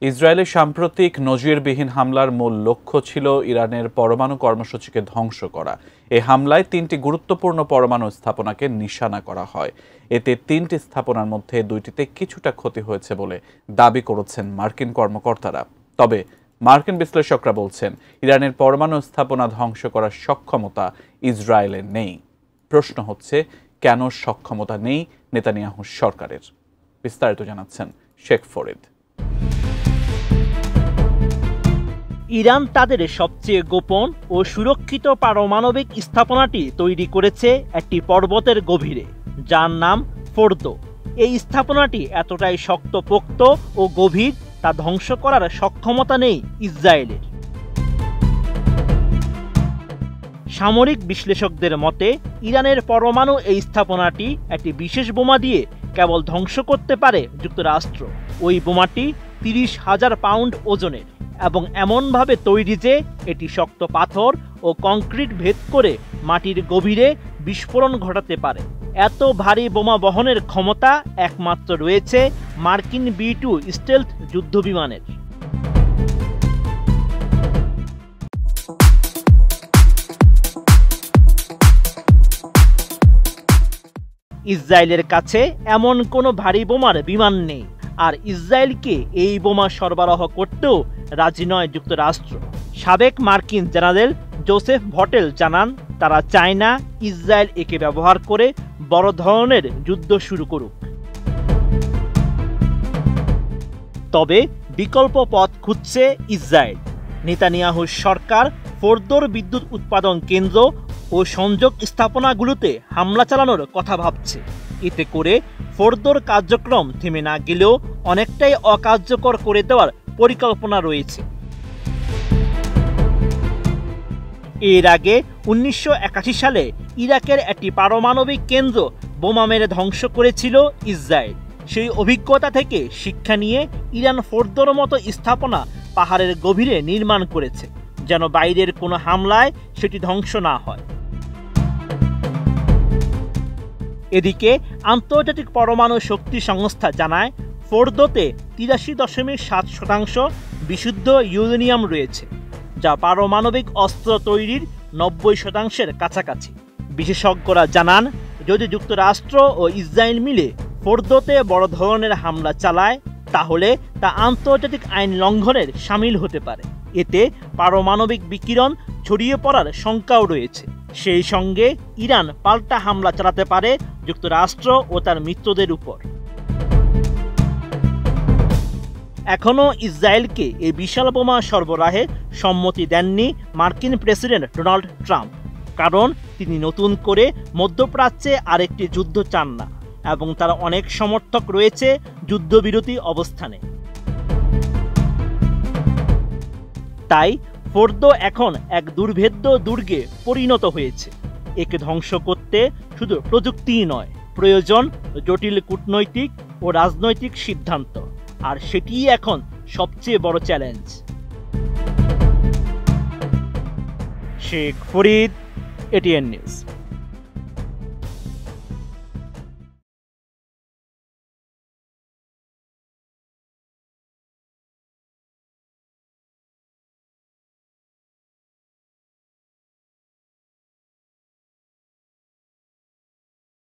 ইসরায়েলের সাম্প্রতিক নজিরবিহীন হামলার মূল লক্ষ্য ছিল ইরানের পরমাণু কর্মসূচিকে ধ্বংস করা। এই হামলায় ৩টি গুরুত্বপূর্ণ পরমাণু স্থাপনাকে নিশানা করা হয়। এতে ৩টি স্থাপনার মধ্যে ২টিতে কিছুটা ক্ষতি হয়েছে বলে দাবি করেছেন মার্কিন কর্মকর্তারা। তবে মার্কিন বিশ্লেষকরা বলছেন, ইরানের পরমাণু স্থাপনা ধ্বংস করার সক্ষমতা ইসরায়েলের নেই। প্রশ্ন হচ্ছে, কেন সক্ষমতা নেই নেতানিয়াহু সরকারের? বিস্তারিত জানাচ্ছেন শেখ ফরিদ। ইরান তাদের সবচেয়ে গোপন ও সুরক্ষিত পারমাণবিক স্থাপনাটি তৈরি করেছে একটি পর্বতের গভীরে, যার নাম ফোর্দো। এই স্থাপনাটি এতটাই শক্তপোক্ত ও গভীর, তা ধ্বংস করার সক্ষমতা নেই ইসরায়েলের। সামরিক বিশ্লেষকদের মতে, ইরানের পরমাণু এই স্থাপনাটি একটি বিশেষ বোমা দিয়ে কেবল ধ্বংস করতে পারে যুক্তরাষ্ট্র। ওই বোমাটি ৩০,০০০ পাউন্ড ওজনের এবং এমনভাবে তৈরি যে এটি শক্ত পাথর ও কংক্রিট ভেদ করে মাটির গভীরে বিস্ফোরণ ঘটাতে পারে। এত ভারী বোমা বহনের ক্ষমতা একমাত্র রয়েছে মার্কিন B-2 স্টেলথ যুদ্ধবিমানের। ইসরায়েলের কাছে এমন কোনো ভারী বোমার বিমান নেই, আর ইসরায়েলকে এই বোমা সরবরাহ করতেও রাজি নয় যুক্তরাষ্ট্র। সাবেক মার্কিন জেনারেল জোসেফ ভটেল জানান, তারা চায় না ইসরায়েল একে ব্যবহার করে বড় ধরনের যুদ্ধ শুরু করুক। তবে বিকল্প পথ খুঁজছে ইসরায়েল। নেতানিয়াহুর সরকার ফোর্দোর বিদ্যুৎ উৎপাদন কেন্দ্র ও সংযোগ স্থাপনাগুলোতে হামলা চালানোর কথা ভাবছে। এতে করে ফোর্দোর কার্যক্রম থেমে না গেলেও অনেকটাই অকার্যকর করে দেওয়ার পরিকল্পনা রয়েছে। এর আগে ১৯৮১ সালে ইরাকের একটি পারমাণবিক কেন্দ্র বোমা মেরে ধ্বংস করেছিল ইসরায়েল। সেই অভিজ্ঞতা থেকে শিক্ষা নিয়ে ইরান ফোর্দোর মতো স্থাপনা পাহাড়ের গভীরে নির্মাণ করেছে, যেন বাইরের কোনো হামলায় সেটি ধ্বংস না হয়। এদিকে আন্তর্জাতিক পরমাণু শক্তি সংস্থা জানায়, ফোর্দোতে ৮৩.৭% বিশুদ্ধ ইউরেনিয়াম রয়েছে, যা পারমাণবিক অস্ত্র তৈরির ৯০%-এর কাছাকাছি। বিশেষজ্ঞরা জানান, যদি যুক্তরাষ্ট্র ও ইসরায়েল মিলে ফোর্দোতে বড় ধরনের হামলা চালায়, তাহলে তা আন্তর্জাতিক আইন লঙ্ঘনের শামিল হতে পারে। এতে পারমাণবিক বিকিরণ ছড়িয়ে পড়ার শঙ্কাও রয়েছে। সেই সঙ্গে ইরান পাল্টা হামলা চালাতে পারে যুক্তরাষ্ট্র ও তার মিত্রদের উপর। এখনও ইসরায়েলকে এই বিশাল বোমা সরবরাহে সম্মতি দেননি মার্কিন প্রেসিডেন্ট ডোনাল্ড ট্রাম্প, কারণ তিনি নতুন করে মধ্যপ্রাচ্যে আরেকটি যুদ্ধ চান না এবং তার অনেক সমর্থক রয়েছে যুদ্ধবিরতি অবস্থানে। তাই ফোর্দো এখন এক দুর্ভেদ্য দুর্গে পরিণত হয়েছে। একে ধ্বংস করতে শুধু প্রযুক্তিই নয়, প্রয়োজন জটিল কূটনৈতিক ও রাজনৈতিক সিদ্ধান্ত, আর সেটিই এখন সবচেয়ে বড় challenge. Sheikh Farid, ATN news.